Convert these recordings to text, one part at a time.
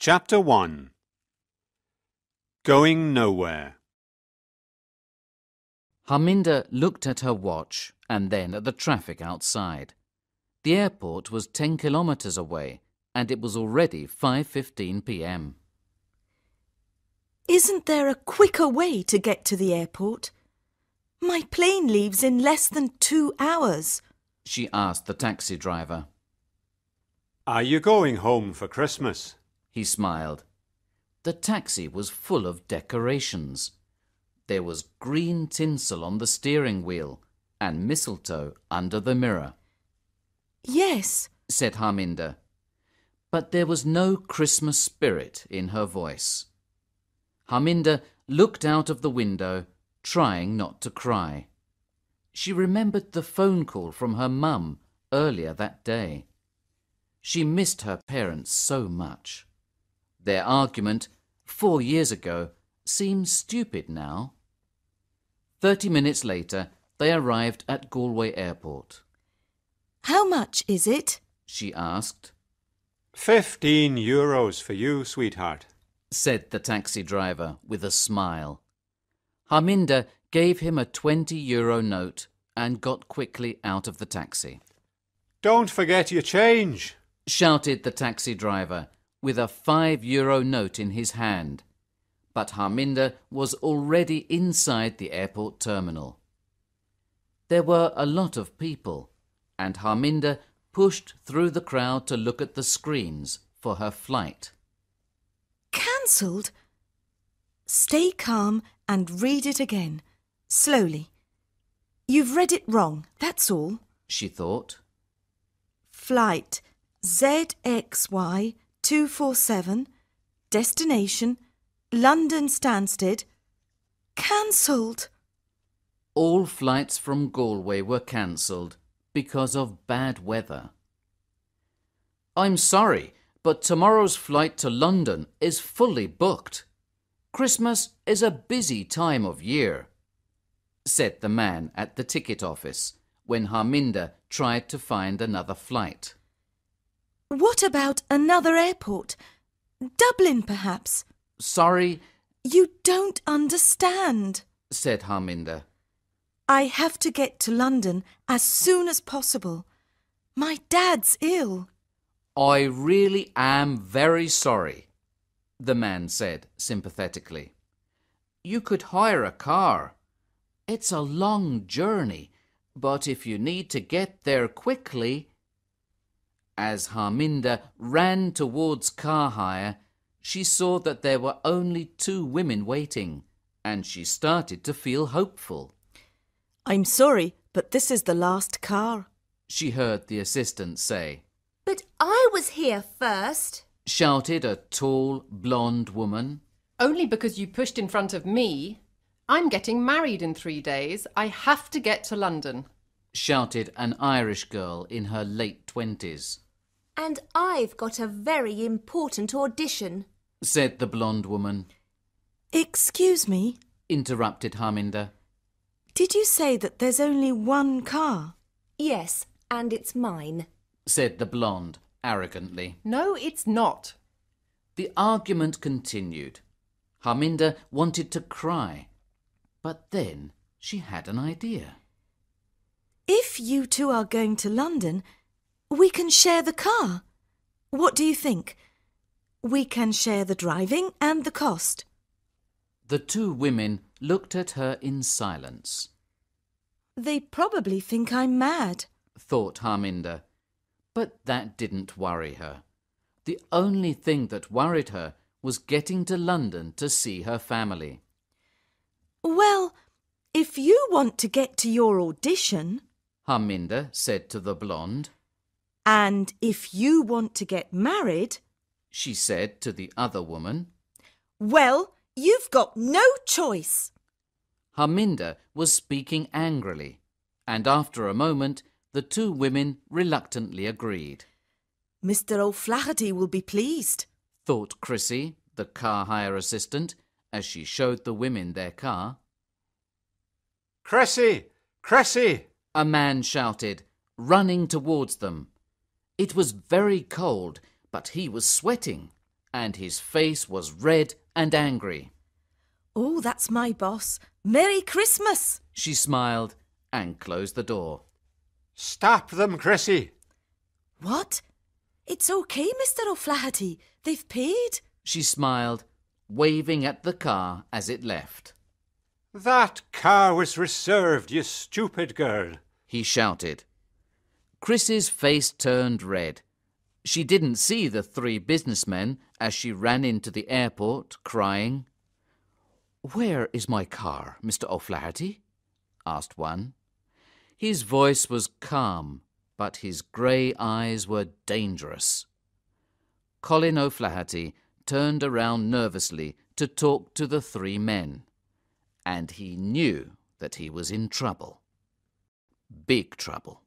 Chapter 1. Going Nowhere. Harminder looked at her watch and then at the traffic outside. The airport was 10 kilometers away and it was already 5:15 p.m. Isn't there a quicker way to get to the airport? My plane leaves in less than 2 hours, she asked the taxi driver. Are you going home for Christmas? He smiled. The taxi was full of decorations. There was green tinsel on the steering wheel and mistletoe under the mirror. Yes, said Harminder. But there was no Christmas spirit in her voice. Harminder looked out of the window, trying not to cry. She remembered the phone call from her mum earlier that day. She missed her parents so much. Their argument 4 years ago seemed stupid now. 30 minutes later, they arrived at Galway Airport. How much is it? She asked. €15 for you, sweetheart, said the taxi driver with a smile. Harminder gave him a €20 note and got quickly out of the taxi. Don't forget your change, shouted the taxi driver with a €5 note in his hand. But Harminder was already inside the airport terminal. There were a lot of people, and Harminder pushed through the crowd to look at the screens for her flight. Cancelled? Stay calm and read it again, slowly. You've read it wrong, that's all, she thought. Flight ZXY 247, destination London Stansted, cancelled. All flights from Galway were cancelled because of bad weather. I'm sorry, but tomorrow's flight to London is fully booked. Christmas is a busy time of year, said the man at the ticket office when Harminder tried to find another flight. What about another airport? Dublin, perhaps? Sorry. You don't understand, said Harminder. I have to get to London as soon as possible. My dad's ill. I really am very sorry, the man said sympathetically. You could hire a car. It's a long journey, but if you need to get there quickly... As Harminder ran towards car hire, she saw that there were only 2 women waiting, and she started to feel hopeful. I'm sorry, but this is the last car, she heard the assistant say. But I was here first, shouted a tall, blonde woman. Only because you pushed in front of me. I'm getting married in 3 days. I have to get to London, shouted an Irish girl in her late 20s. And I've got a very important audition, said the blonde woman. Excuse me, interrupted Harminder. Did you say that there's only one car? Yes, and it's mine, said the blonde arrogantly. No, it's not. The argument continued. Harminder wanted to cry, but then she had an idea. If you 2 are going to London, we can share the car. What do you think? We can share the driving and the cost. The 2 women looked at her in silence. They probably think I'm mad, thought Harminder. But that didn't worry her. The only thing that worried her was getting to London to see her family. Well, if you want to get to your audition, Harminder said to the blonde. And if you want to get married, she said to the other woman. Well, you've got no choice. Harminder was speaking angrily, and after a moment the 2 women reluctantly agreed. Mr. O'Flaherty will be pleased, thought Chrissy, the car hire assistant, as she showed the women their car. Cressy! Cressy! A man shouted, running towards them. It was very cold, but he was sweating, and his face was red and angry. Oh, that's my boss. Merry Christmas! She smiled and closed the door. Stop them, Chrissy. What? It's okay, Mr. O'Flaherty. They've paid. She smiled, waving at the car as it left. That car was reserved, you stupid girl. He shouted. Chris's face turned red. She didn't see the three businessmen as she ran into the airport, crying. "Where is my car, Mr. O'Flaherty?" asked one. His voice was calm, but his grey eyes were dangerous. Colin O'Flaherty turned around nervously to talk to the three men, and he knew that he was in trouble. Big trouble.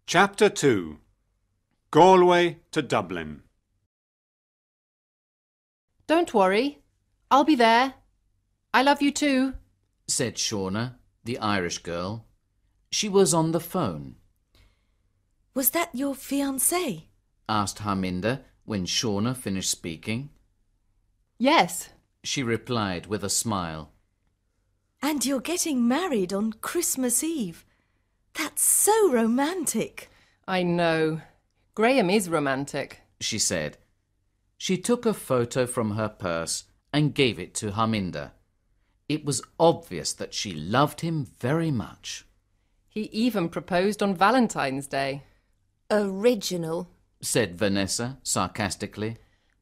Chapter 2. Galway to Dublin. Don't worry. I'll be there. I love you too, said Shauna, the Irish girl. She was on the phone. Was that your fiancé? Asked Harminder when Shauna finished speaking. Yes, she replied with a smile. And you're getting married on Christmas Eve. That's so romantic. I know. Graham is romantic, she said. She took a photo from her purse and gave it to Harminder. It was obvious that she loved him very much. He even proposed on Valentine's Day. Original, said Vanessa sarcastically.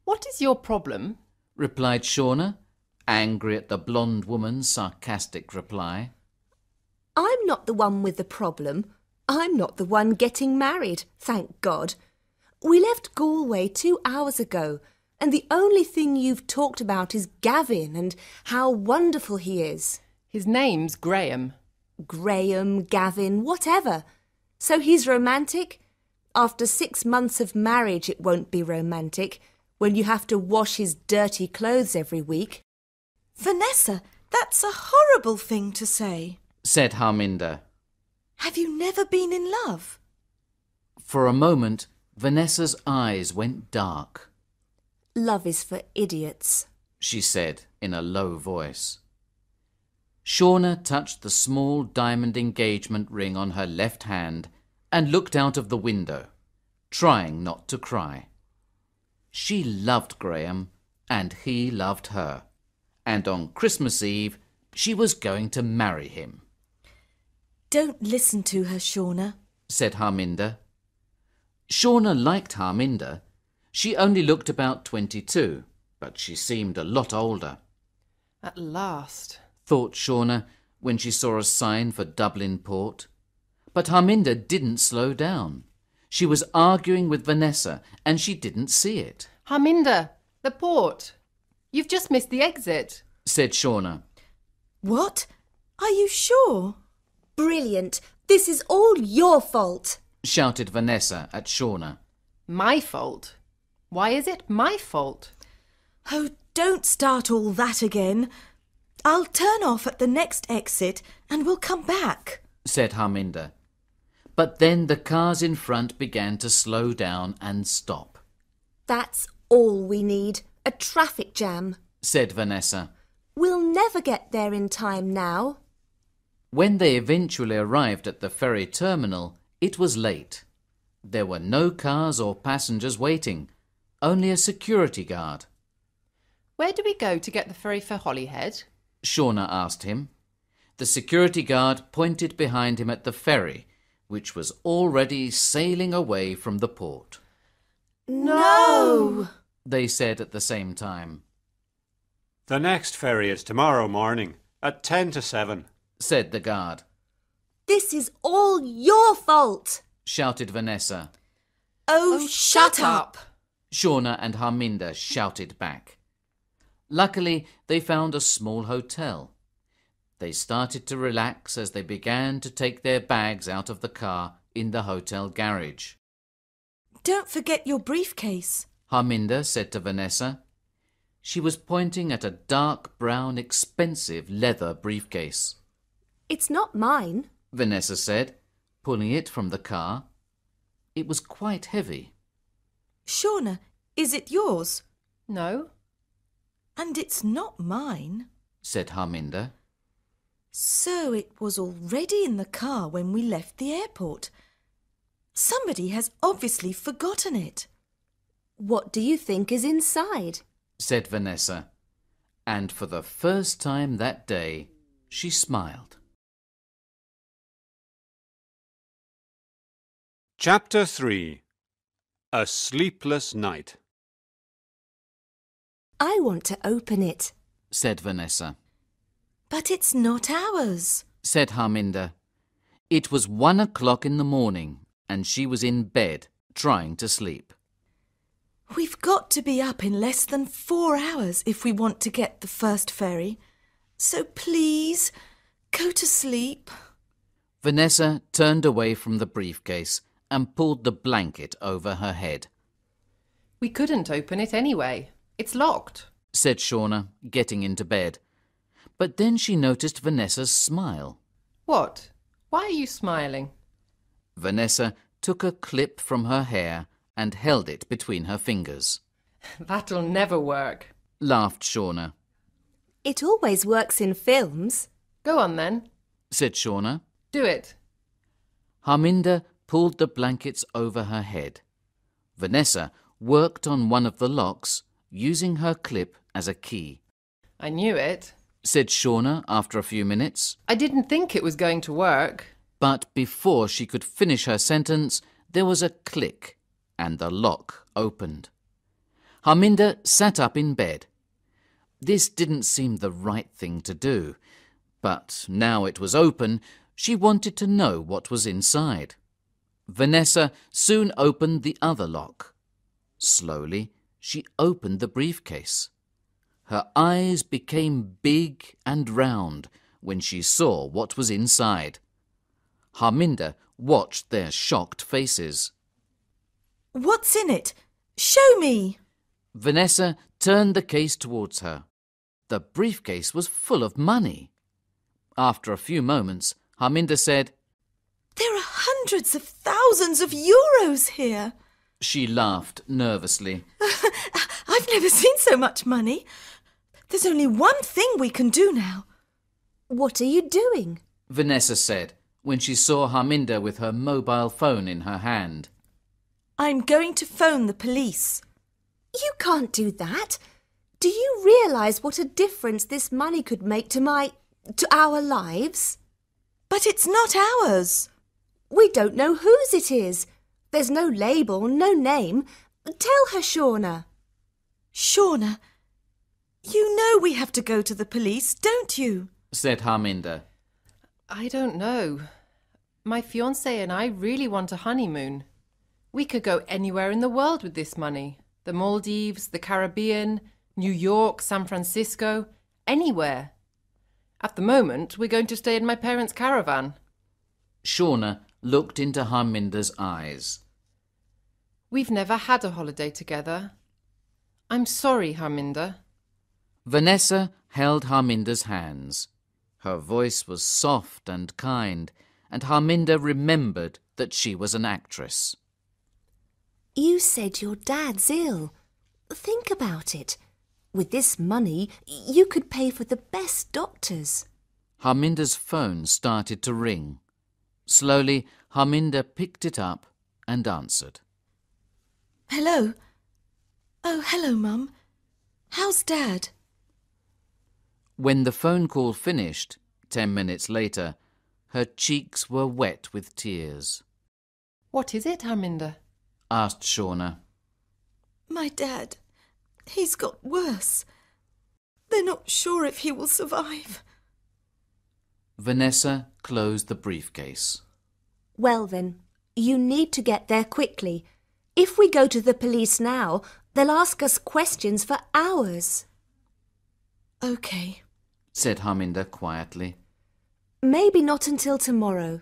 What is your problem? Replied Shauna, angry at the blonde woman's sarcastic reply. I'm not the one with the problem. I'm not the one getting married, thank God. We left Galway 2 hours ago, and the only thing you've talked about is Gavin and how wonderful he is. His name's Graham. Graham, Gavin, whatever. So he's romantic? After 6 months of marriage it won't be romantic, when you have to wash his dirty clothes every week. Vanessa, that's a horrible thing to say, said Harminder. Have you never been in love? For a moment, Vanessa's eyes went dark. Love is for idiots, she said in a low voice. Shauna touched the small diamond engagement ring on her left hand and looked out of the window, trying not to cry. She loved Graham and he loved her, and on Christmas Eve she was going to marry him. Don't listen to her, Shauna, said Harminder. Shauna liked Harminder. She only looked about 22, but she seemed a lot older. At last, thought Shauna when she saw a sign for Dublin Port. But Harminder didn't slow down. She was arguing with Vanessa and she didn't see it. Harminder, the port. You've just missed the exit, said Shauna. What? Are you sure? Brilliant. This is all your fault, shouted Vanessa at Shauna. My fault? Why is it my fault? Oh, don't start all that again. I'll turn off at the next exit and we'll come back, said Harminder. But then the cars in front began to slow down and stop. That's all we need, a traffic jam, said Vanessa. We'll never get there in time now. When they eventually arrived at the ferry terminal, it was late. There were no cars or passengers waiting, only a security guard. Where do we go to get the ferry for Holyhead? Shauna asked him. The security guard pointed behind him at the ferry, which was already sailing away from the port. No! They said at the same time. The next ferry is tomorrow morning at 10 to 7, said the guard. This is all your fault, shouted Vanessa. Oh, shut up! Shauna and Harminder shouted back. Luckily, they found a small hotel. They started to relax as they began to take their bags out of the car in the hotel garage. Don't forget your briefcase, Harminder said to Vanessa. She was pointing at a dark brown, expensive leather briefcase. It's not mine, Vanessa said, pulling it from the car. It was quite heavy. Shauna, is it yours? No. And it's not mine. Said Harminder. So it was already in the car when we left the airport. Somebody has obviously forgotten it. What do you think is inside? Said Vanessa. And for the first time that day, she smiled. Chapter 3. A Sleepless Night. I want to open it. Said Vanessa. But it's not ours. Said Harminder. It was 1 o'clock in the morning, and she was in bed, trying to sleep. We've got to be up in less than 4 hours if we want to get the first ferry. So please, go to sleep. Vanessa turned away from the briefcase and pulled the blanket over her head. We couldn't open it anyway. It's locked. Said Shauna, getting into bed. But then she noticed Vanessa's smile. What? Why are you smiling? Vanessa took a clip from her hair and held it between her fingers. That'll never work. Laughed Shauna. It always works in films. Go on then. Said Shauna. Do it. Harminder pulled the blankets over her head. Vanessa worked on one of the locks, using her clip as a key. I knew it. Said Shauna after a few minutes. I didn't think it was going to work. But before she could finish her sentence, there was a click, and the lock opened. Harminder sat up in bed. This didn't seem the right thing to do, but now it was open, she wanted to know what was inside. Vanessa soon opened the other lock. Slowly, she opened the briefcase. Her eyes became big and round when she saw what was inside. Harminder watched their shocked faces. What's in it? Show me. Vanessa turned the case towards her. The briefcase was full of money. After a few moments, Harminder said, There are hundreds of thousands of euros here. She laughed nervously. I've never seen so much money. There's only one thing we can do now. What are you doing? Vanessa said when she saw Harminder with her mobile phone in her hand. I'm going to phone the police. You can't do that. Do you realise what a difference this money could make to our lives? But it's not ours. We don't know whose it is. There's no label, no name. Tell her, Shauna. Shauna, you know we have to go to the police, don't you? Said Harminder. I don't know. My fiancé and I really want a honeymoon. We could go anywhere in the world with this money. The Maldives, the Caribbean, New York, San Francisco, anywhere. At the moment, we're going to stay in my parents' caravan. Shauna looked into Harminder's eyes. We've never had a holiday together. I'm sorry, Harminder. Vanessa held Harminder's hands. Her voice was soft and kind, and Harminder remembered that she was an actress. You said your dad's ill. Think about it. With this money, you could pay for the best doctors. Harminder's phone started to ring. Slowly, Harminder picked it up and answered. Hello? Oh, hello, Mum. How's Dad? When the phone call finished, 10 minutes later, her cheeks were wet with tears. What is it, Harminder? Asked Shauna. My dad, he's got worse. They're not sure if he will survive. Vanessa closed the briefcase. Well then, you need to get there quickly. If we go to the police now, they'll ask us questions for hours. OK. Said Harminder quietly. Maybe not until tomorrow.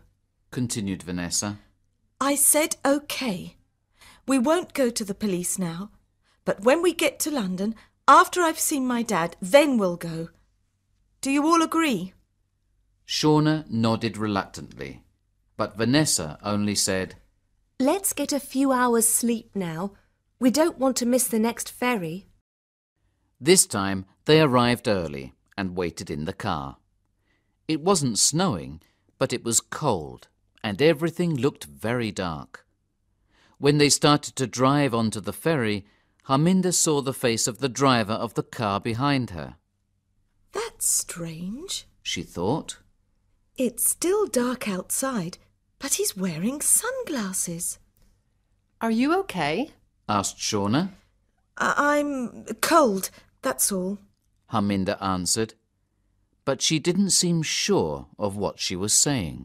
Continued Vanessa. I said OK. We won't go to the police now. But when we get to London, after I've seen my dad, then we'll go. Do you all agree? Shauna nodded reluctantly, but Vanessa only said, Let's get a few hours' sleep now. We don't want to miss the next ferry. This time they arrived early and waited in the car. It wasn't snowing, but it was cold, and everything looked very dark. When they started to drive onto the ferry, Harminder saw the face of the driver of the car behind her. That's strange, She thought. It's still dark outside, but he's wearing sunglasses. Are you okay? Asked Shauna. I'm cold, that's all. Harminder answered, but she didn't seem sure of what she was saying.